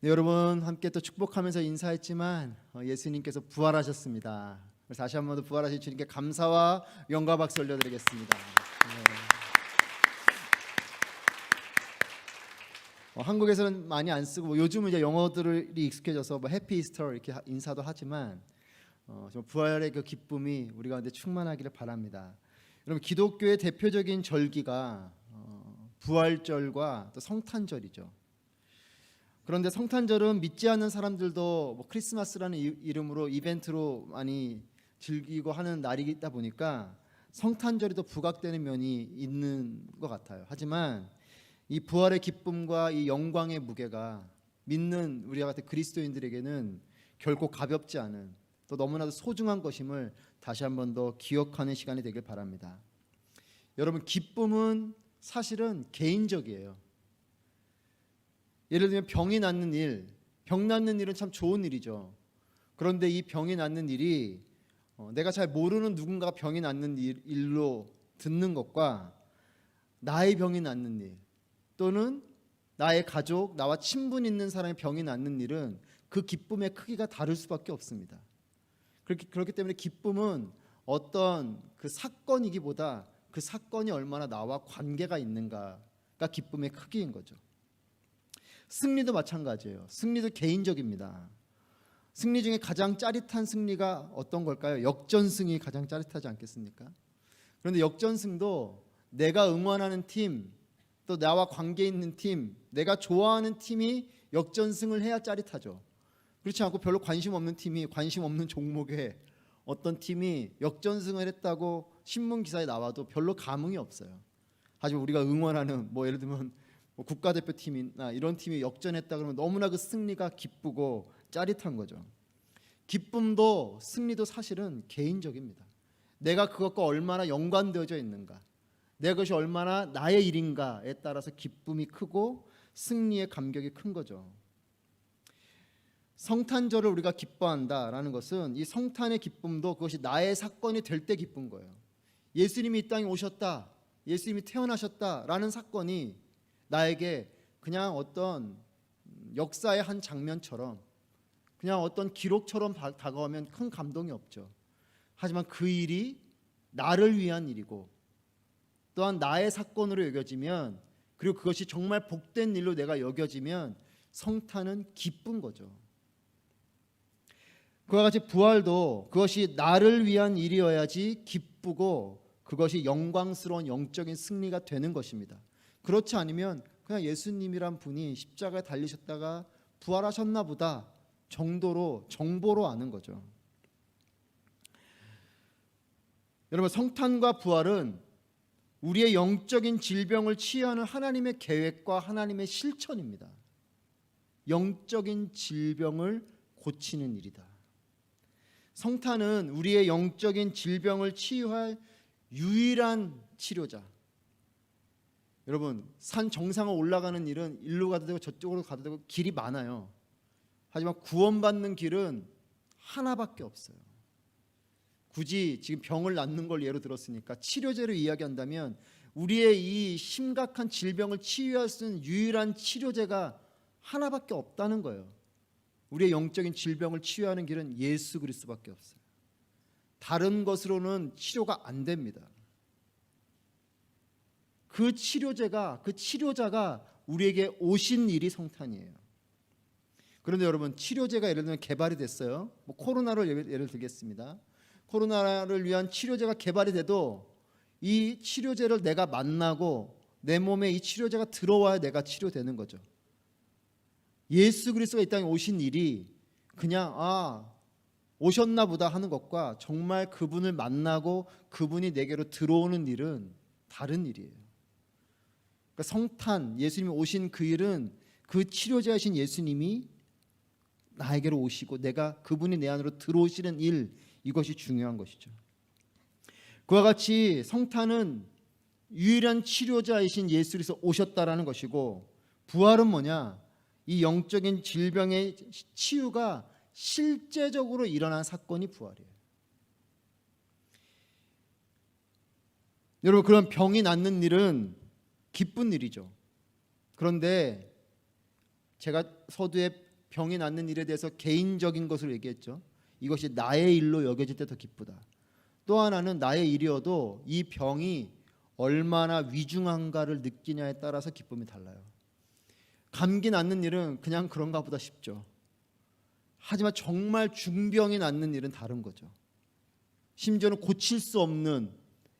네, 여러분 함께 또 축복하면서 인사했지만 예수님께서 부활하셨습니다. 그래서 다시 한번 더 부활하신 주님께 감사와 영광 박수 올려드리겠습니다. 한국에서는 많이 안 쓰고 요즘은 이제 영어들이 익숙해져서 해피 이스터 이렇게 인사도 하지만 정말 부활의 그 기쁨이 우리 가운데 충만하기를 바랍니다. 여러분 기독교의 대표적인 절기가 부활절과 또 성탄절이죠. 그런데 성탄절은 믿지 않는 사람들도 뭐 크리스마스라는 이름으로 이벤트로 많이 즐기고 하는 날이다 보니까 성탄절이 더 부각되는 면이 있는 것 같아요. 하지만 이 부활의 기쁨과 이 영광의 무게가 믿는 우리와 같은 그리스도인들에게는 결코 가볍지 않은 또 너무나도 소중한 것임을 다시 한 번 더 기억하는 시간이 되길 바랍니다. 여러분 기쁨은 사실은 개인적이에요. 예를 들면 병이 낫는 일, 병 낫는 일은 참 좋은 일이죠. 그런데 이 병이 낫는 일이 내가 잘 모르는 누군가가 병이 낫는 일로 듣는 것과 나의 병이 낫는 일 또는 나의 가족, 나와 친분 있는 사람의 병이 낫는 일은 그 기쁨의 크기가 다를 수밖에 없습니다. 그렇기 때문에 기쁨은 어떤 그 사건이기보다 그 사건이 얼마나 나와 관계가 있는가가 기쁨의 크기인 거죠. 승리도 마찬가지예요. 승리도 개인적입니다. 승리 중에 가장 짜릿한 승리가 어떤 걸까요? 역전승이 가장 짜릿하지 않겠습니까? 그런데 역전승도 내가 응원하는 팀, 또 나와 관계 있는 팀, 내가 좋아하는 팀이 역전승을 해야 짜릿하죠. 그렇지 않고 별로 관심 없는 팀이, 관심 없는 종목에 어떤 팀이 역전승을 했다고 신문 기사에 나와도 별로 감흥이 없어요. 하지만 우리가 응원하는 뭐 예를 들면 국가대표팀이나 이런 팀이 역전했다 그러면 너무나 그 승리가 기쁘고 짜릿한 거죠. 기쁨도 승리도 사실은 개인적입니다. 내가 그것과 얼마나 연관되어져 있는가, 내 것이 얼마나 나의 일인가에 따라서 기쁨이 크고 승리의 감격이 큰 거죠. 성탄절을 우리가 기뻐한다라는 것은 이 성탄의 기쁨도 그것이 나의 사건이 될 때 기쁜 거예요. 예수님이 이 땅에 오셨다, 예수님이 태어나셨다라는 사건이 나에게 그냥 어떤 역사의 한 장면처럼 그냥 어떤 기록처럼 다가오면 큰 감동이 없죠. 하지만 그 일이 나를 위한 일이고 또한 나의 사건으로 여겨지면, 그리고 그것이 정말 복된 일로 내가 여겨지면 성탄은 기쁜 거죠. 그와 같이 부활도 그것이 나를 위한 일이어야지 기쁘고 그것이 영광스러운 영적인 승리가 되는 것입니다. 그렇지 않으면 그냥 예수님이란 분이 십자가에 달리셨다가 부활하셨나 보다 정도로 정보로 아는 거죠. 여러분 성탄과 부활은 우리의 영적인 질병을 치유하는 하나님의 계획과 하나님의 실천입니다. 영적인 질병을 고치는 일이다. 성탄은 우리의 영적인 질병을 치유할 유일한 치료자. 여러분 산 정상을 올라가는 일은 일로 가도 되고 저쪽으로 가도 되고 길이 많아요. 하지만 구원받는 길은 하나밖에 없어요. 굳이 지금 병을 낫는 걸 예로 들었으니까 치료제로 이야기한다면 우리의 이 심각한 질병을 치유할 수 있는 유일한 치료제가 하나밖에 없다는 거예요. 우리의 영적인 질병을 치유하는 길은 예수 그리스도밖에 없어요. 다른 것으로는 치료가 안 됩니다. 그 치료제가, 그 치료자가 우리에게 오신 일이 성탄이에요. 그런데 여러분 치료제가 예를 들면 개발이 됐어요. 코로나를 예를 들겠습니다. 코로나를 위한 치료제가 개발이 돼도 이 치료제를 내가 만나고 내 몸에 이 치료제가 들어와야 내가 치료되는 거죠. 예수 그리스도가 이 땅에 오신 일이 그냥 오셨나 보다 하는 것과 정말 그분을 만나고 그분이 내게로 들어오는 일은 다른 일이에요. 그러니까 성탄, 예수님이 오신 그 일은 그 치료자이신 예수님이 나에게로 오시고 내가 그분이 내 안으로 들어오시는 일, 이것이 중요한 것이죠. 그와 같이 성탄은 유일한 치료자이신 예수 그리스도 오셨다라는 것이고, 부활은 뭐냐? 이 영적인 질병의 치유가 실제적으로 일어난 사건이 부활이에요. 여러분 그런 병이 낫는 일은 기쁜 일이죠. 그런데 제가 서두에 병이 낫는 일에 대해서 개인적인 것을 얘기했죠. 이것이 나의 일로 여겨질 때 더 기쁘다. 또 하나는 나의 일이어도 이 병이 얼마나 위중한가를 느끼냐에 따라서 기쁨이 달라요. 감기 낫는 일은 그냥 그런가 보다 싶죠. 하지만 정말 중병이 낫는 일은 다른 거죠. 심지어는 고칠 수 없는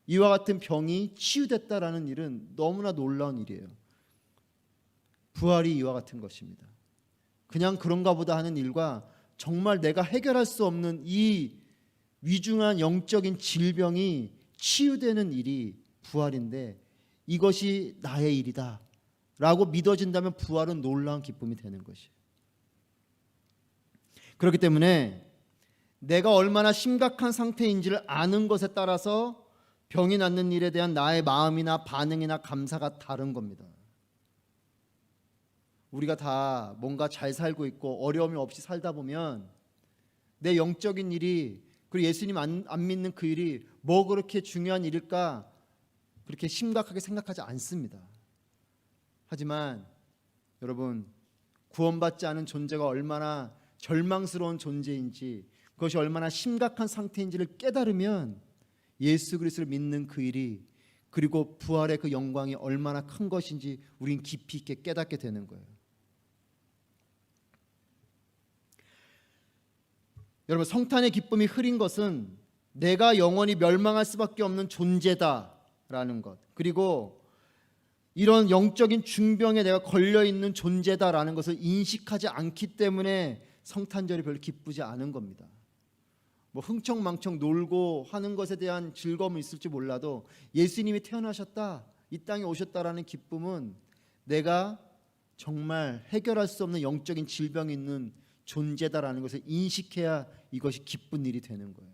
이와 같은 병이 치유됐다라는 일은 너무나 놀라운 일이에요. 부활이 이와 같은 것입니다. 그냥 그런가 보다 하는 일과 정말 내가 해결할 수 없는 이 위중한 영적인 질병이 치유되는 일이 부활인데, 이것이 나의 일이다 라고 믿어진다면 부활은 놀라운 기쁨이 되는 것이에요. 그렇기 때문에 내가 얼마나 심각한 상태인지를 아는 것에 따라서 병이 낫는 일에 대한 나의 마음이나 반응이나 감사가 다른 겁니다. 우리가 다 뭔가 잘 살고 있고 어려움이 없이 살다 보면 내 영적인 일이, 그리고 예수님 안 믿는 그 일이 뭐 그렇게 중요한 일일까 그렇게 심각하게 생각하지 않습니다. 하지만 여러분, 구원받지 않은 존재가 얼마나 절망스러운 존재인지, 그것이 얼마나 심각한 상태인지를 깨달으면 예수 그리스도를 믿는 그 일이, 그리고 부활의 그 영광이 얼마나 큰 것인지 우린 깊이 있게 깨닫게 되는 거예요. 여러분, 성탄의 기쁨이 흐린 것은 내가 영원히 멸망할 수밖에 없는 존재다라는 것, 그리고 이런 영적인 중병에 내가 걸려있는 존재다라는 것을 인식하지 않기 때문에 성탄절이 별로 기쁘지 않은 겁니다. 뭐 흥청망청 놀고 하는 것에 대한 즐거움은 있을지 몰라도 예수님이 태어나셨다, 이 땅에 오셨다라는 기쁨은 내가 정말 해결할 수 없는 영적인 질병이 있는 존재다라는 것을 인식해야 이것이 기쁜 일이 되는 거예요.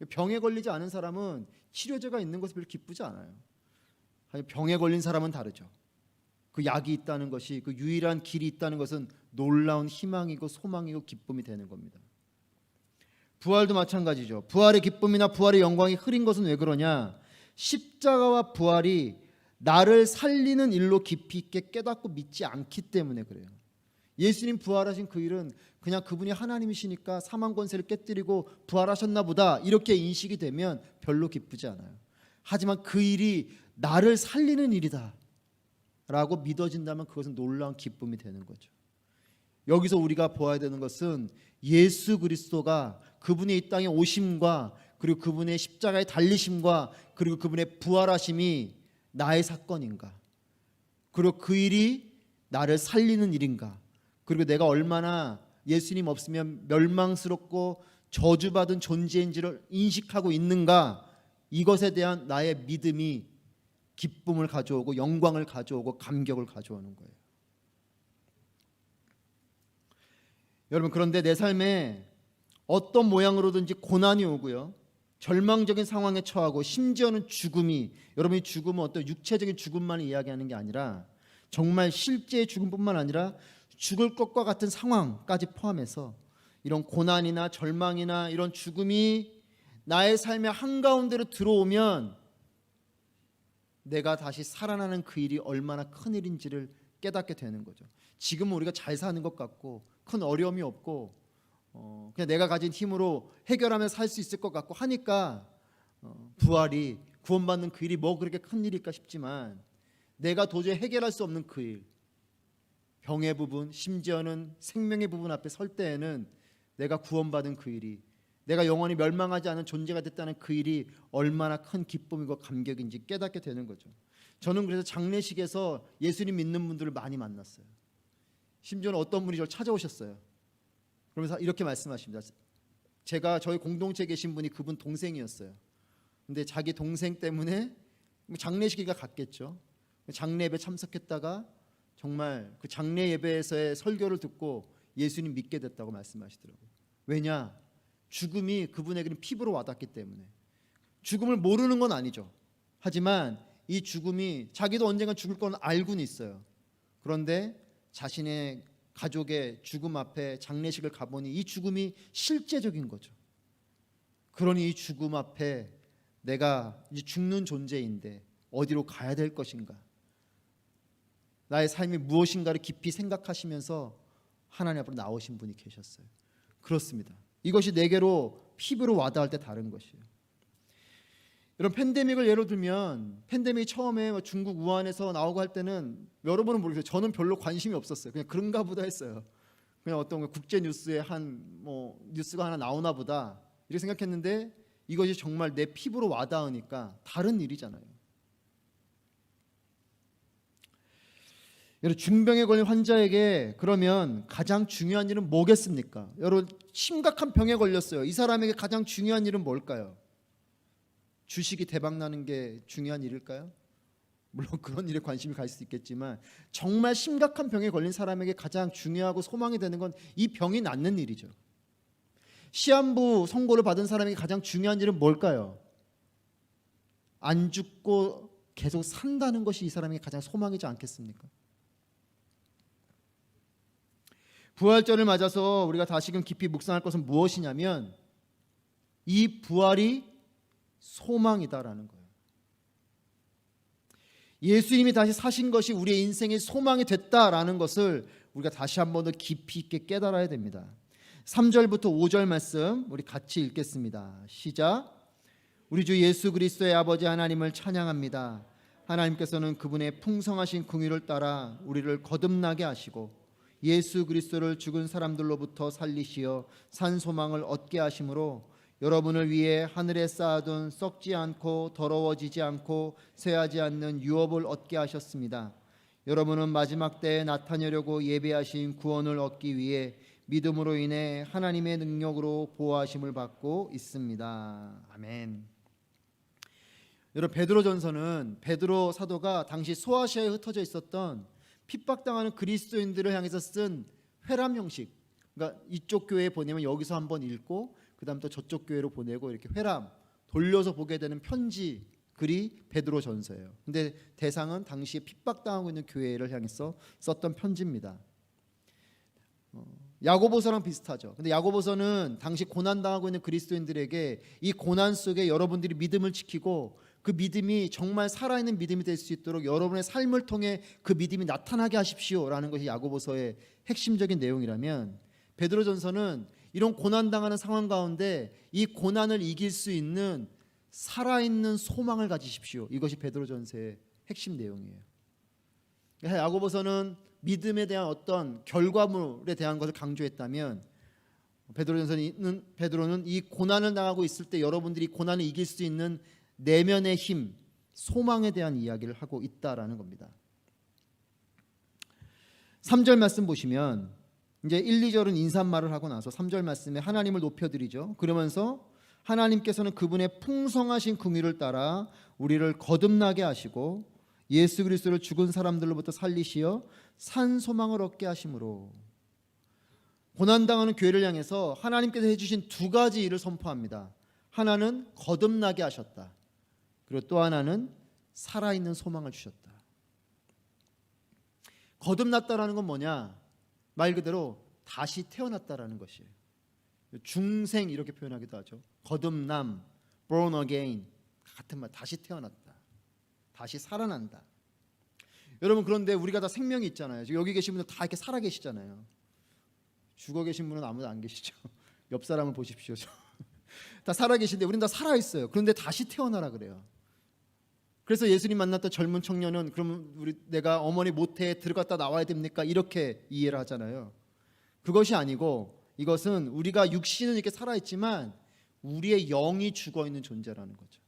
병에 걸리지 않은 사람은 치료제가 있는 것을 별로 기쁘지 않아요. 병에 걸린 사람은 다르죠. 그 약이 있다는 것이, 그 유일한 길이 있다는 것은 놀라운 희망이고 소망이고 기쁨이 되는 겁니다. 부활도 마찬가지죠. 부활의 기쁨이나 부활의 영광이 흐린 것은 왜 그러냐? 십자가와 부활이 나를 살리는 일로 깊이 있게 깨닫고 믿지 않기 때문에 그래요. 예수님 부활하신 그 일은 그냥 그분이 하나님이시니까 사망 권세를 깨뜨리고 부활하셨나 보다 이렇게 인식이 되면 별로 기쁘지 않아요. 하지만 그 일이 나를 살리는 일이다 라고 믿어진다면 그것은 놀라운 기쁨이 되는 거죠. 여기서 우리가 보아야 되는 것은 예수 그리스도가 그분의 이 땅에 오심과, 그리고 그분의 십자가의 달리심과, 그리고 그분의 부활하심이 나의 사건인가, 그리고 그 일이 나를 살리는 일인가, 그리고 내가 얼마나 예수님 없으면 멸망스럽고 저주받은 존재인지를 인식하고 있는가, 이것에 대한 나의 믿음이 기쁨을 가져오고 영광을 가져오고 감격을 가져오는 거예요. 여러분, 그런데 내 삶에 어떤 모양으로든지 고난이 오고요, 절망적인 상황에 처하고, 심지어는 죽음이, 여러분이 죽음은 어떤 육체적인 죽음만을 이야기하는 게 아니라 정말 실제의 죽음뿐만 아니라 죽을 것과 같은 상황까지 포함해서 이런 고난이나 절망이나 이런 죽음이 나의 삶의 한가운데로 들어오면 내가 다시 살아나는 그 일이 얼마나 큰 일인지를 깨닫게 되는 거죠. 지금은 우리가 잘 사는 것 같고 큰 어려움이 없고 그냥 내가 가진 힘으로 해결하며 살 수 있을 것 같고 하니까 부활이, 구원받는 그 일이 뭐 그렇게 큰 일일까 싶지만, 내가 도저히 해결할 수 없는 그 일, 병의 부분, 심지어는 생명의 부분 앞에 설 때에는 내가 구원받은 그 일이, 내가 영원히 멸망하지 않은 존재가 됐다는 그 일이 얼마나 큰 기쁨이고 감격인지 깨닫게 되는 거죠. 저는 그래서 장례식에서 예수님 믿는 분들을 많이 만났어요. 심지어는 어떤 분이 저를 찾아오셨어요. 그러면서 이렇게 말씀하십니다. 저희 공동체에 계신 분이 그분 동생이었어요. 근데 자기 동생 때문에 장례식이가 갔겠죠. 장례 예배 참석했다가 정말 그 장례 예배에서의 설교를 듣고 예수님 믿게 됐다고 말씀하시더라고요. 왜냐? 죽음이 그분에게는 피부로 와닿기 때문에. 죽음을 모르는 건 아니죠. 하지만 이 죽음이, 자기도 언젠가 죽을 건 알고는 있어요. 그런데 자신의 가족의 죽음 앞에 장례식을 가보니 이 죽음이 실제적인 거죠. 그러니 이 죽음 앞에 내가 이제 죽는 존재인데 어디로 가야 될 것인가, 나의 삶이 무엇인가를 깊이 생각하시면서 하나님 앞으로 나오신 분이 계셨어요. 그렇습니다. 이것이 내게로 피부로 와닿을 때 다른 것이에요. 이런 팬데믹을 예로 들면 팬데믹이 처음에 중국 우한에서 나오고 할 때는 여러분은 모르겠어요. 저는 별로 관심이 없었어요. 그냥 그런가 보다 했어요. 그냥 어떤 국제 뉴스에 뉴스가 하나 나오나 보다 이렇게 생각했는데 이것이 정말 내 피부로 와닿으니까 다른 일이잖아요. 여러분, 중병에 걸린 환자에게 그러면 가장 중요한 일은 뭐겠습니까? 여러분, 심각한 병에 걸렸어요. 이 사람에게 가장 중요한 일은 뭘까요? 주식이 대박나는 게 중요한 일일까요? 물론 그런 일에 관심이 갈 수 있겠지만 정말 심각한 병에 걸린 사람에게 가장 중요하고 소망이 되는 건 이 병이 낫는 일이죠. 시한부 선고를 받은 사람에게 가장 중요한 일은 뭘까요? 안 죽고 계속 산다는 것이 이 사람에게 가장 소망이지 않겠습니까? 부활절을 맞아서 우리가 다시금 깊이 묵상할 것은 무엇이냐면 이 부활이 소망이다라는 거예요. 예수님이 다시 사신 것이 우리의 인생의 소망이 됐다라는 것을 우리가 다시 한 번 더 깊이 있게 깨달아야 됩니다. 3절부터 5절 말씀 우리 같이 읽겠습니다. 시작. 우리 주 예수 그리스도의 아버지 하나님을 찬양합니다. 하나님께서는 그분의 풍성하신 긍휼을 따라 우리를 거듭나게 하시고 예수 그리스도를 죽은 사람들로부터 살리시어 산 소망을 얻게 하심으로 여러분을 위해 하늘에 쌓아둔 썩지 않고 더러워지지 않고 쇠하지 않는 유업을 얻게 하셨습니다. 여러분은 마지막 때에 나타내려고 예배하신 구원을 얻기 위해 믿음으로 인해 하나님의 능력으로 보호하심을 받고 있습니다. 아멘. 여러분, 베드로전서는 베드로 사도가 당시 소아시아에 흩어져 있었던 핍박당하는 그리스도인들을 향해서 쓴 회람 형식, 그러니까 이쪽 교회에 보내면 여기서 한번 읽고 그 다음 또 저쪽 교회로 보내고 이렇게 회람 돌려서 보게 되는 편지 글이 베드로전서예요. 근데 대상은 당시에 핍박당하고 있는 교회를 향해서 썼던 편지입니다. 야고보서랑 비슷하죠. 근데 야고보서는 당시 고난당하고 있는 그리스도인들에게 이 고난 속에 여러분들이 믿음을 지키고 그 믿음이 정말 살아있는 믿음이 될 수 있도록 여러분의 삶을 통해 그 믿음이 나타나게 하십시오라는 것이 야고보서의 핵심적인 내용이라면 베드로전서는 이런 고난당하는 상황 가운데 이 고난을 이길 수 있는 살아있는 소망을 가지십시오. 이것이 베드로전서의 핵심 내용이에요. 야고보서는 믿음에 대한 어떤 결과물에 대한 것을 강조했다면 베드로는 이 고난을 당하고 있을 때 여러분들이 고난을 이길 수 있는 내면의 힘, 소망에 대한 이야기를 하고 있다라는 겁니다. 3절 말씀 보시면 이제 1, 2절은 인사말을 하고 나서 3절 말씀에 하나님을 높여드리죠. 그러면서 하나님께서는 그분의 풍성하신 긍휼을 따라 우리를 거듭나게 하시고 예수 그리스도를 죽은 사람들로부터 살리시어 산 소망을 얻게 하심으로 고난당하는 교회를 향해서 하나님께서 해주신 두 가지 일을 선포합니다. 하나는 거듭나게 하셨다. 그리고 또 하나는 살아있는 소망을 주셨다. 거듭났다라는 건 뭐냐? 말 그대로 다시 태어났다라는 것이에요. 중생 이렇게 표현하기도 하죠. 거듭남, born again 같은 말, 다시 태어났다, 다시 살아난다. 여러분, 그런데 우리가 다 생명이 있잖아요. 여기 계신 분들 다 이렇게 살아 계시잖아요. 죽어 계신 분은 아무도 안 계시죠. 옆 사람을 보십시오. 다 살아 계신데 우리는 다 살아 있어요. 그런데 다시 태어나라 그래요. 그래서 예수님 만났던 젊은 청년은 그럼 내가 어머니 모태에 들어갔다 나와야 됩니까? 이렇게 이해를 하잖아요. 그것이 아니고 이것은 우리가 육신은 이렇게 살아있지만 우리의 영이 죽어있는 존재라는 거죠.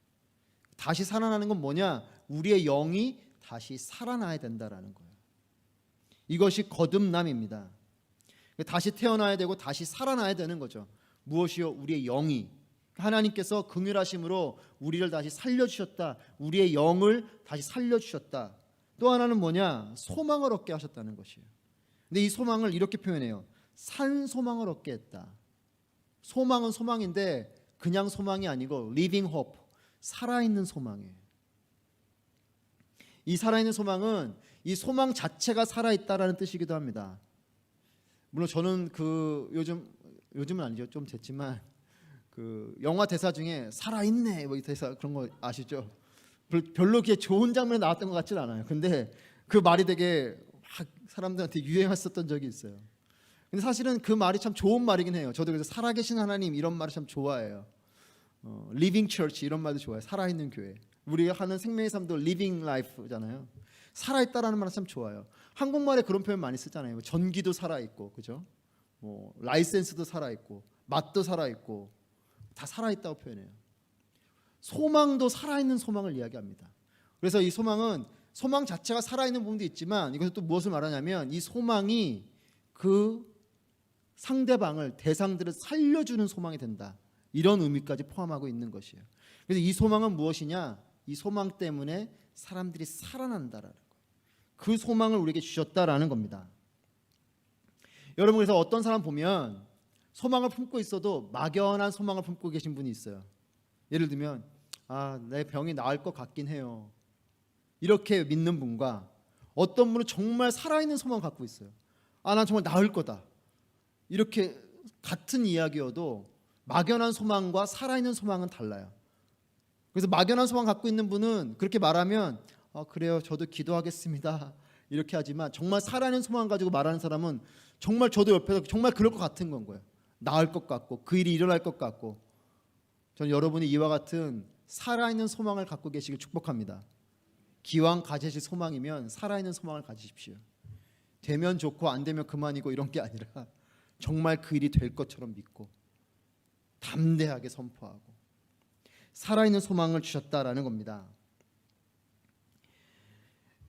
다시 살아나는 건 뭐냐? 우리의 영이 다시 살아나야 된다라는 거예요. 이것이 거듭남입니다. 다시 태어나야 되고 다시 살아나야 되는 거죠. 무엇이요? 우리의 영이. 하나님께서 긍휼하심으로 우리를 다시 살려주셨다. 우리의 영을 다시 살려주셨다. 또 하나는 뭐냐? 소망을 얻게 하셨다는 것이에요. 근데 이 소망을 이렇게 표현해요. 산 소망을 얻게 했다. 소망은 소망인데 그냥 소망이 아니고 living hope, 살아있는 소망이에요. 이 살아있는 소망은 이 소망 자체가 살아있다라는 뜻이기도 합니다. 물론 저는 요즘은 아니죠. 좀 됐지만 영화 대사 중에 살아있네 뭐 이 대사 그런 거 아시죠? 별로 그게 좋은 장면이 나왔던 것 같지는 않아요. 근데 그 말이 되게 막 사람들한테 유행했었던 적이 있어요. 근데 사실은 그 말이 참 좋은 말이긴 해요. 저도 그래서 살아계신 하나님 이런 말을 참 좋아해요. Living Church 이런 말도 좋아해요. 살아있는 교회. 우리가 하는 생명의 삶도 Living Life잖아요. 살아있다라는 말은 참 좋아요. 한국말에 그런 표현 많이 쓰잖아요. 전기도 살아있고, 그죠? 뭐 라이센스도 살아있고, 맛도 살아있고, 다 살아있다고 표현해요. 소망도 살아있는 소망을 이야기합니다. 그래서 이 소망은 소망 자체가 살아있는 부분도 있지만 이것은 또 무엇을 말하냐면 이 소망이 그 상대방을 대상들을 살려주는 소망이 된다. 이런 의미까지 포함하고 있는 것이에요. 그래서 이 소망은 무엇이냐? 이 소망 때문에 사람들이 살아난다라는 거예요. 그 소망을 우리에게 주셨다라는 겁니다. 여러분 그래서 어떤 사람 보면 소망을 품고 있어도 막연한 소망을 품고 계신 분이 있어요. 예를 들면 내 병이 나을 것 같긴 해요. 이렇게 믿는 분과 어떤 분은 정말 살아있는 소망을 갖고 있어요. 난 정말 나을 거다. 이렇게 같은 이야기여도 막연한 소망과 살아있는 소망은 달라요. 그래서 막연한 소망 갖고 있는 분은 그렇게 말하면 그래요, 저도 기도하겠습니다. 이렇게 하지만 정말 살아있는 소망 가지고 말하는 사람은 정말 저도 옆에서 정말 그럴 것 같은 건 거예요. 나을 것 같고 그 일이 일어날 것 같고. 저는 여러분이 이와 같은 살아있는 소망을 갖고 계시길 축복합니다. 기왕 가지실 소망이면 살아있는 소망을 가지십시오. 되면 좋고 안 되면 그만이고 이런 게 아니라 정말 그 일이 될 것처럼 믿고 담대하게 선포하고 살아있는 소망을 주셨다라는 겁니다.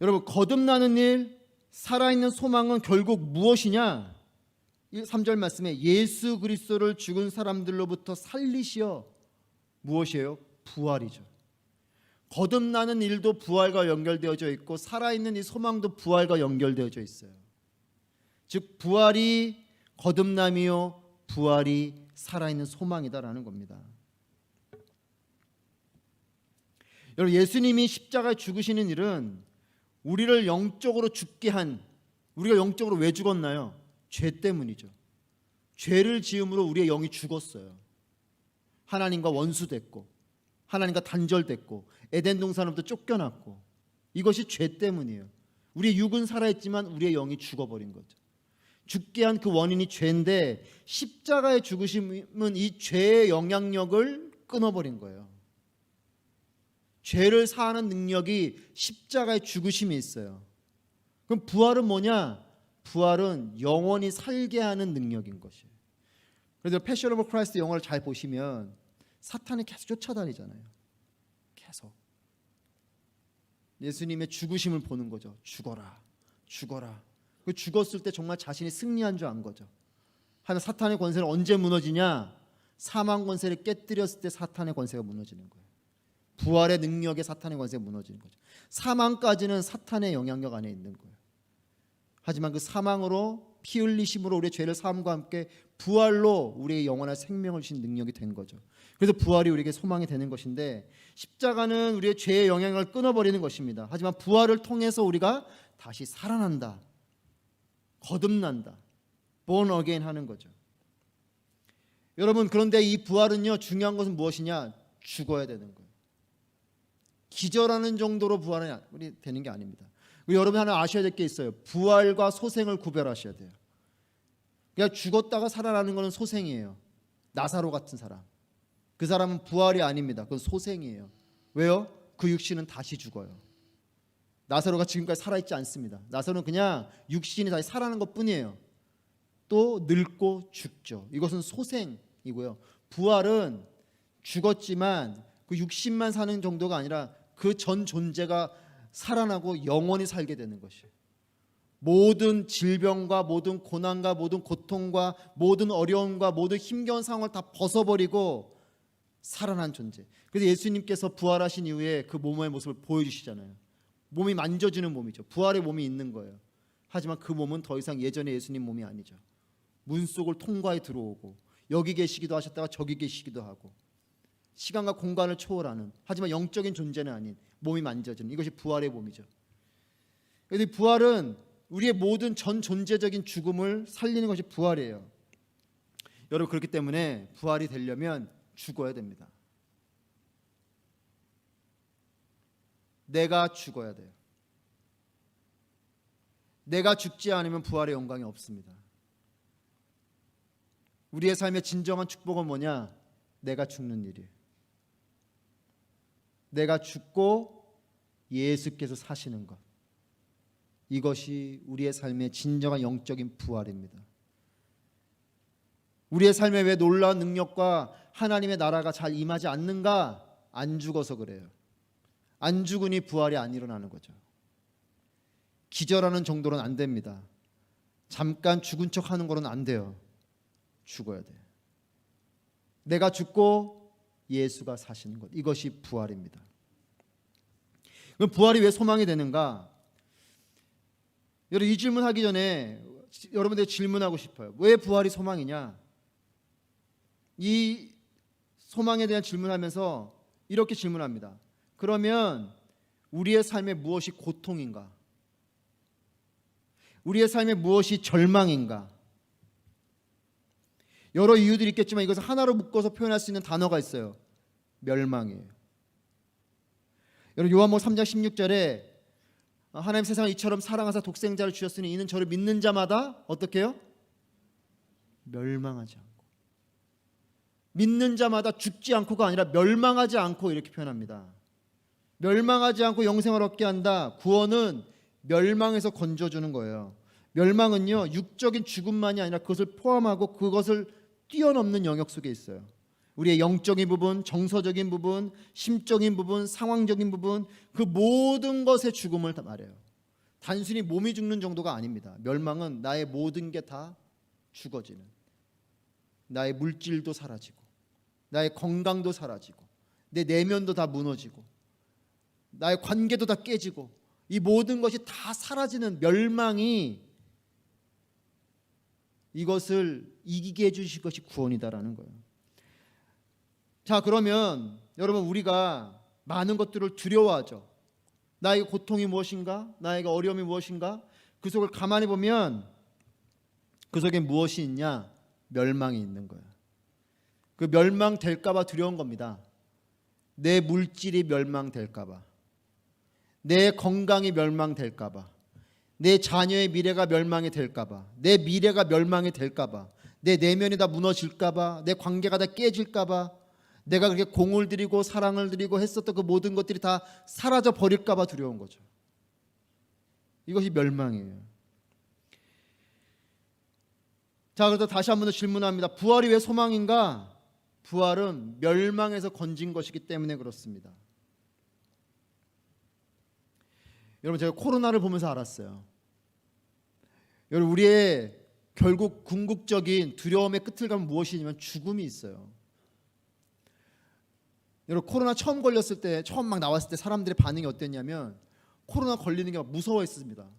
여러분 거듭나는 일, 살아있는 소망은 결국 무엇이냐? 3절 말씀에 예수 그리스도를 죽은 사람들로부터 살리시어 무엇이에요? 부활이죠. 거듭나는 일도 부활과 연결되어져 있고 살아있는 이 소망도 부활과 연결되어져 있어요. 즉 부활이 거듭남이요 부활이 살아있는 소망이다라는 겁니다. 여러분 예수님이 십자가에 죽으시는 일은 우리를 영적으로 죽게 한, 우리가 영적으로 왜 죽었나요? 죄 때문이죠. 죄를 지음으로 우리의 영이 죽었어요. 하나님과 원수됐고 하나님과 단절됐고 에덴 동산으로부터 쫓겨났고 이것이 죄 때문이에요. 우리의 육은 살아있지만 우리의 영이 죽어버린 거죠. 죽게 한 그 원인이 죄인데 십자가의 죽으심은 이 죄의 영향력을 끊어버린 거예요. 죄를 사하는 능력이 십자가의 죽으심이 있어요. 그럼 부활은 뭐냐? 부활은 영원히 살게 하는 능력인 것이에요. 그래서 패션 오브 크라이스트 영화를 잘 보시면 사탄이 계속 쫓아다니잖아요. 계속 예수님의 죽으심을 보는 거죠. 죽어라, 죽어라. 그 죽었을 때 정말 자신이 승리한 줄 안 거죠. 하나 사탄의 권세는 언제 무너지냐? 사망 권세를 깨뜨렸을 때 사탄의 권세가 무너지는 거예요. 부활의 능력에 사탄의 권세가 무너지는 거죠. 사망까지는 사탄의 영향력 안에 있는 거예요. 하지만 그 사망으로 피 흘리심으로 우리의 죄를 사함과 함께 부활로 우리의 영원한 생명을 주신 능력이 된 거죠. 그래서 부활이 우리에게 소망이 되는 것인데 십자가는 우리의 죄의 영향을 끊어버리는 것입니다. 하지만 부활을 통해서 우리가 다시 살아난다. 거듭난다. born again 하는 거죠. 여러분 그런데 이 부활은요 중요한 것은 무엇이냐? 죽어야 되는 거예요. 기절하는 정도로 부활은 되는 게 아닙니다. 여러분 하나 아셔야 될 게 있어요. 부활과 소생을 구별하셔야 돼요. 그러니까 죽었다가 살아나는 것은 소생이에요. 나사로 같은 사람. 그 사람은 부활이 아닙니다. 그건 소생이에요. 왜요? 그 육신은 다시 죽어요. 나사로가 지금까지 살아있지 않습니다. 나사로는 그냥 육신이 다시 살아나는 것뿐이에요. 또 늙고 죽죠. 이것은 소생이고요. 부활은 죽었지만 그 육신만 사는 정도가 아니라 그 전 존재가 살아나고 영원히 살게 되는 것이에요. 모든 질병과 모든 고난과 모든 고통과 모든 어려움과 모든 힘겨운 상황을 다 벗어버리고 살아난 존재. 그래서 예수님께서 부활하신 이후에 그 몸의 모습을 보여주시잖아요. 몸이 만져지는 몸이죠. 부활의 몸이 있는 거예요. 하지만 그 몸은 더 이상 예전의 예수님 몸이 아니죠. 문 속을 통과해 들어오고 여기 계시기도 하셨다가 저기 계시기도 하고 시간과 공간을 초월하는, 하지만 영적인 존재는 아닌 몸이 만져지는, 이것이 부활의 몸이죠. 그래서 부활은 우리의 모든 전 존재적인 죽음을 살리는 것이 부활이에요. 여러분 그렇기 때문에 부활이 되려면 죽어야 됩니다. 내가 죽어야 돼요. 내가 죽지 않으면 부활의 영광이 없습니다. 우리의 삶의 진정한 축복은 뭐냐? 내가 죽는 일이에요. 내가 죽고 예수께서 사시는 것. 이것이 우리의 삶의 진정한 영적인 부활입니다. 우리의 삶에 왜 놀라운 능력과 하나님의 나라가 잘 임하지 않는가? 안 죽어서 그래요. 안 죽으니 부활이 안 일어나는 거죠. 기절하는 정도로는 안 됩니다. 잠깐 죽은 척 하는 거는 안 돼요. 죽어야 돼요. 내가 죽고 예수가 사시는 것. 이것이 부활입니다. 그럼 부활이 왜 소망이 되는가? 여러분, 이 질문하기 전에 여러분들 질문하고 싶어요. 왜 부활이 소망이냐? 이 소망에 대한 질문하면서 이렇게 질문합니다. 그러면 우리의 삶에 무엇이 고통인가? 우리의 삶에 무엇이 절망인가? 여러 이유들이 있겠지만 이것을 하나로 묶어서 표현할 수 있는 단어가 있어요. 멸망이에요. 여러분, 요한복음 3장 16절에 하나님 세상을 이처럼 사랑하사 독생자를 주셨으니 이는 저를 믿는 자마다 어떻게 해요? 멸망하지 않고. 믿는 자마다 죽지 않고가 아니라 멸망하지 않고 이렇게 표현합니다. 멸망하지 않고 영생을 얻게 한다. 구원은 멸망에서 건져주는 거예요. 멸망은요, 육적인 죽음만이 아니라 그것을 포함하고 그것을 뛰어넘는 영역 속에 있어요. 우리의 영적인 부분, 정서적인 부분, 심적인 부분, 상황적인 부분, 그 모든 것의 죽음을 다 말해요. 단순히 몸이 죽는 정도가 아닙니다. 멸망은 나의 모든 게 다 죽어지는, 나의 물질도 사라지고, 나의 건강도 사라지고, 내 내면도 다 무너지고, 나의 관계도 다 깨지고, 이 모든 것이 다 사라지는 멸망이, 이것을 이기게 해주실 것이 구원이다라는 거예요. 자, 그러면 여러분, 우리가 많은 것들을 두려워하죠. 나에게 고통이 무엇인가? 나에게 어려움이 무엇인가? 그 속을 가만히 보면 그 속에 무엇이 있냐? 멸망이 있는 거예요. 그 멸망될까 봐 두려운 겁니다. 내 물질이 멸망될까 봐, 내 건강이 멸망될까 봐, 내 자녀의 미래가 멸망이 될까 봐, 내 미래가 멸망이 될까 봐, 내 내면이 다 무너질까 봐, 내 관계가 다 깨질까 봐, 내가 그렇게 공을 들이고 사랑을 드리고 했었던 그 모든 것들이 다 사라져 버릴까 봐 두려운 거죠. 이것이 멸망이에요. 자, 그래서 다시 한 번 더 질문합니다. 부활이 왜 소망인가? 부활은 멸망에서 건진 것이기 때문에 그렇습니다. 여러분, 제가 코로나를 보면서 알았어요. 여러분, 우리의 결국 궁극적인 두려움의 끝을 가면 무엇이냐면 죽음이 있어요. 여러분, 코로나 처음 걸렸을 때, 처음 막 나왔을 때 사람들의 반응이 어땠냐면 코로나 걸리는 게 막 무서워했습니다.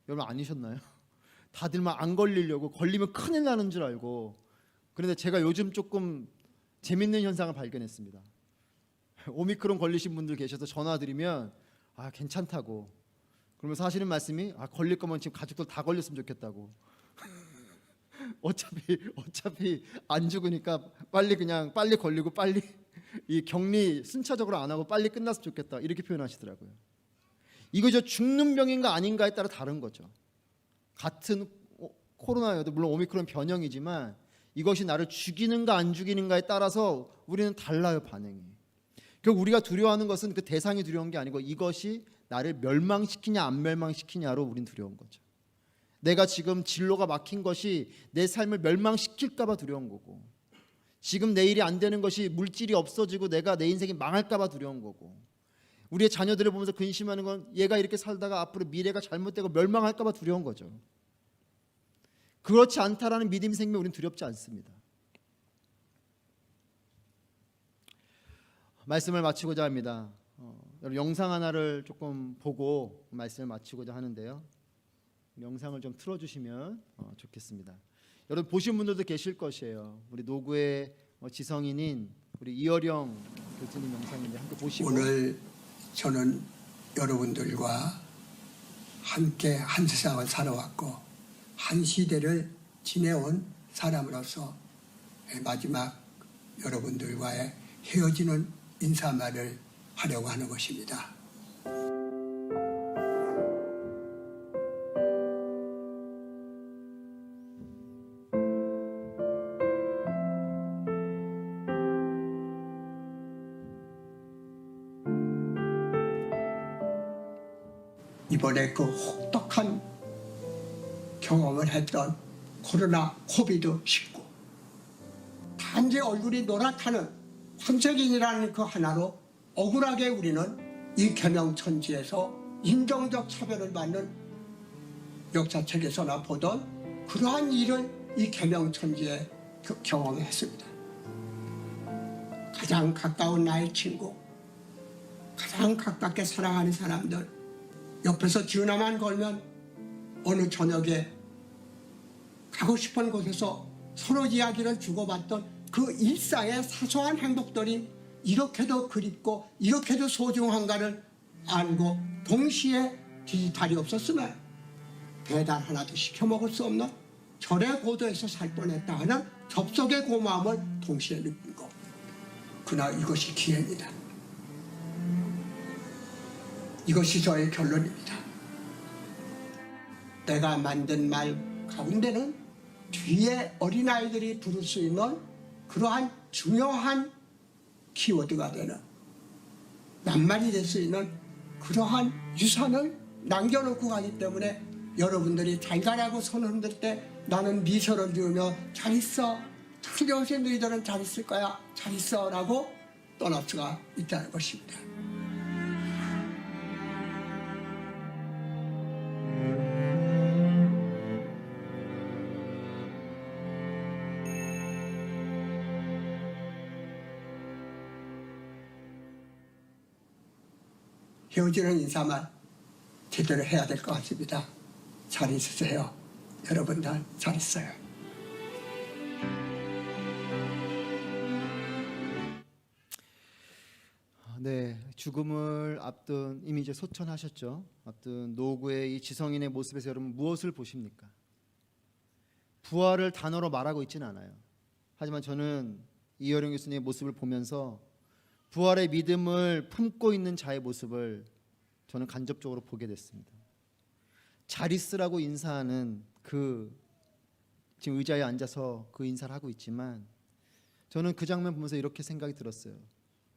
여러분, 아니셨나요? 다들 막 안 걸리려고, 걸리면 큰일 나는 줄 알고. 그런데 제가 요즘 조금 재밌는 현상을 발견했습니다. 오미크론 걸리신 분들 계셔서 전화드리면 괜찮다고, 그러면서 하시는 말씀이 걸릴 거면 지금 가족들 다 걸렸으면 좋겠다고. 어차피 안 죽으니까 빨리 걸리고 빨리 이 격리 순차적으로 안 하고 빨리 끝났으면 좋겠다, 이렇게 표현하시더라고요. 이거 저 죽는 병인가 아닌가에 따라 다른 거죠. 같은 코로나여도 물론 오미크론 변형이지만 이것이 나를 죽이는가 안 죽이는가에 따라서 우리는 달라요, 반응이. 결국 우리가 두려워하는 것은 그 대상이 두려운 게 아니고 이것이 나를 멸망시키냐 안 멸망시키냐로 우린 두려운 거죠. 내가 지금 진로가 막힌 것이 내 삶을 멸망시킬까 봐 두려운 거고, 지금 내 일이 안 되는 것이 물질이 없어지고 내가 내 인생이 망할까 봐 두려운 거고, 우리의 자녀들을 보면서 근심하는 건 얘가 이렇게 살다가 앞으로 미래가 잘못되고 멸망할까 봐 두려운 거죠. 그렇지 않다라는 믿음이 생기면 우리는 두렵지 않습니다. 말씀을 마치고자 합니다. 영상 하나를 조금 보고 말씀을 마치고자 하는데요. 영상을 좀 틀어주시면 좋겠습니다. 여러분, 보신 분들도 계실 것이에요. 우리 노구의 지성인인 우리 이어령 교수님 영상인데 함께 보시고. 오늘 저는 여러분들과 함께 한 세상을 살아왔고 한 시대를 지내온 사람으로서 마지막 여러분들과의 헤어지는 인사말을 하려고 하는 것입니다. 이번에 그 혹독한 경험을 했던 코로나 코비드19 단지 얼굴이 노랗다는 황색인이라는 그 하나로 억울하게 우리는 이 계명천지에서 인종적 차별을 받는 역사책에서나 보던 그러한 일을 이 계명천지에 경험했습니다. 가장 가까운 나의 친구, 가장 가깝게 사랑하는 사람들 옆에서 전화만 걸면 어느 저녁에 가고 싶은 곳에서 서로 이야기를 주고받던 그 일상의 사소한 행복들이 이렇게도 그립고 이렇게도 소중한가를 알고 동시에 디지털이 없었으면 배달 하나도 시켜 먹을 수 없는 절의 고도에서 살 뻔했다 하는 접속의 고마움을 동시에 느낀 것. 그러나 이것이 기회입니다. 이것이 저의 결론입니다. 내가 만든 말 가운데는 뒤에 어린아이들이 부를 수 있는 그러한 중요한 키워드가 되는 낱말이 될 수 있는 그러한 유산을 남겨놓고 가기 때문에 여러분들이 잘 가라고 손 흔들 때 나는 미소를 지으며 잘 있어. 특히 요새 너희들은 잘 있을 거야. 잘 있어 라고 떠날 수가 있다는 것입니다. 헤어지는 인사만 제대로 해야 될 것 같습니다. 잘 있으세요. 여러분들 잘 있어요. 네, 죽음을 앞둔 이미 이제 소천하셨죠. 앞둔 노구의 이 지성인의 모습에서 여러분 무엇을 보십니까? 부활을 단어로 말하고 있지는 않아요. 하지만 저는 이어령 교수님의 모습을 보면서 부활의 믿음을 품고 있는 자의 모습을 저는 간접적으로 보게 됐습니다. 잘 있으라고 인사하는 그 지금 의자에 앉아서 그 인사를 하고 있지만 저는 그 장면 보면서 이렇게 생각이 들었어요.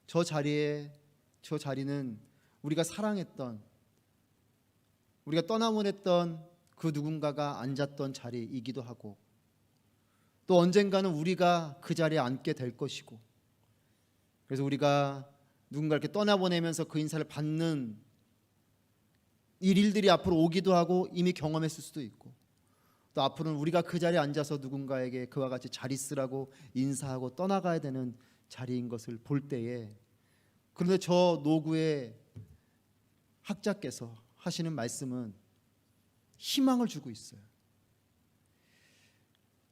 저 자리는 우리가 사랑했던, 우리가 떠나보냈던 그 누군가가 앉았던 자리이기도 하고 또 언젠가는 우리가 그 자리에 앉게 될 것이고, 그래서 우리가 누군가 이렇게 떠나보내면서 그 인사를 받는 일들이 앞으로 오기도 하고 이미 경험했을 수도 있고, 또 앞으로는 우리가 그 자리에 앉아서 누군가에게 그와 같이 잘 있으라고 인사하고 떠나가야 되는 자리인 것을 볼 때에, 그런데 저 노구의 학자께서 하시는 말씀은 희망을 주고 있어요.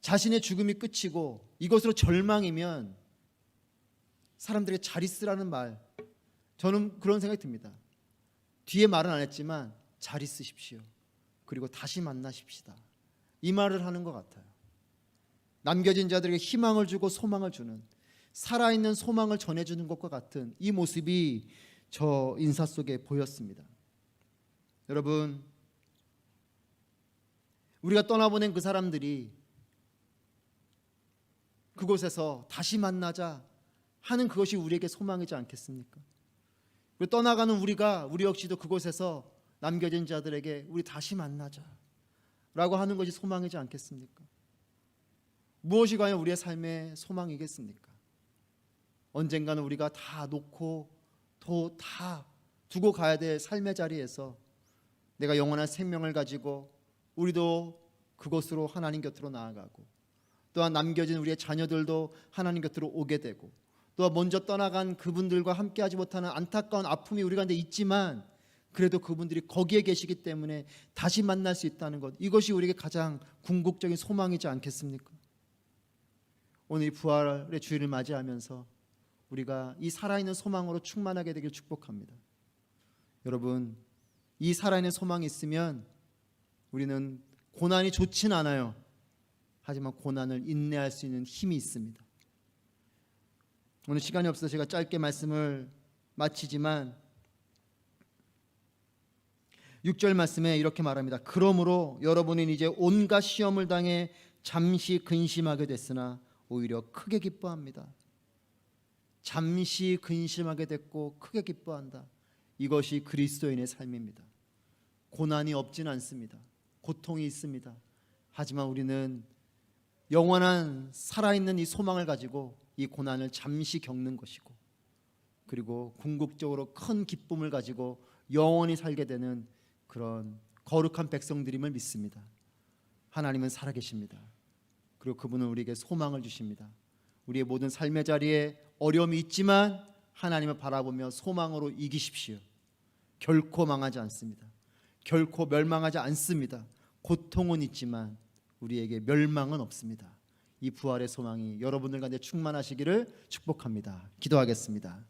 자신의 죽음이 끝이고 이것으로 절망이면 사람들에게 잘 있으라는 말, 저는 그런 생각이 듭니다. 뒤에 말은 안 했지만 잘 있으십시오. 그리고 다시 만나십시다. 이 말을 하는 것 같아요. 남겨진 자들에게 희망을 주고 소망을 주는, 살아있는 소망을 전해주는 것과 같은 이 모습이 저 인사 속에 보였습니다. 여러분, 우리가 떠나보낸 그 사람들이 그곳에서 다시 만나자 하는 그것이 우리에게 소망이지 않겠습니까? 그리고 떠나가는 우리 역시도 그곳에서 남겨진 자들에게 우리 다시 만나자 라고 하는 것이 소망이지 않겠습니까? 무엇이 과연 우리의 삶의 소망이겠습니까? 언젠가는 우리가 다 놓고 또 다 두고 가야 될 삶의 자리에서 내가 영원한 생명을 가지고 우리도 그곳으로 하나님 곁으로 나아가고, 또한 남겨진 우리의 자녀들도 하나님 곁으로 오게 되고, 또 먼저 떠나간 그분들과 함께하지 못하는 안타까운 아픔이 우리 가운데 있지만 그래도 그분들이 거기에 계시기 때문에 다시 만날 수 있다는 것, 이것이 우리에게 가장 궁극적인 소망이지 않겠습니까? 오늘 이 부활의 주일을 맞이하면서 우리가 이 살아있는 소망으로 충만하게 되길 축복합니다. 여러분, 이 살아있는 소망이 있으면 우리는 고난이 좋진 않아요. 하지만 고난을 인내할 수 있는 힘이 있습니다. 오늘 시간이 없어서 제가 짧게 말씀을 마치지만 6절 말씀에 이렇게 말합니다. 그러므로 여러분은 이제 온갖 시험을 당해 잠시 근심하게 됐으나 오히려 크게 기뻐합니다. 잠시 근심하게 됐고 크게 기뻐한다. 이것이 그리스도인의 삶입니다. 고난이 없지는 않습니다. 고통이 있습니다. 하지만 우리는 영원한 살아있는 이 소망을 가지고 이 고난을 잠시 겪는 것이고, 그리고 궁극적으로 큰 기쁨을 가지고 영원히 살게 되는 그런 거룩한 백성들임을 믿습니다. 하나님은 살아계십니다. 그리고 그분은 우리에게 소망을 주십니다. 우리의 모든 삶의 자리에 어려움이 있지만 하나님을 바라보며 소망으로 이기십시오. 결코 망하지 않습니다. 결코 멸망하지 않습니다. 고통은 있지만 우리에게 멸망은 없습니다. 이 부활의 소망이 여러분들 가운데 충만하시기를 축복합니다. 기도하겠습니다.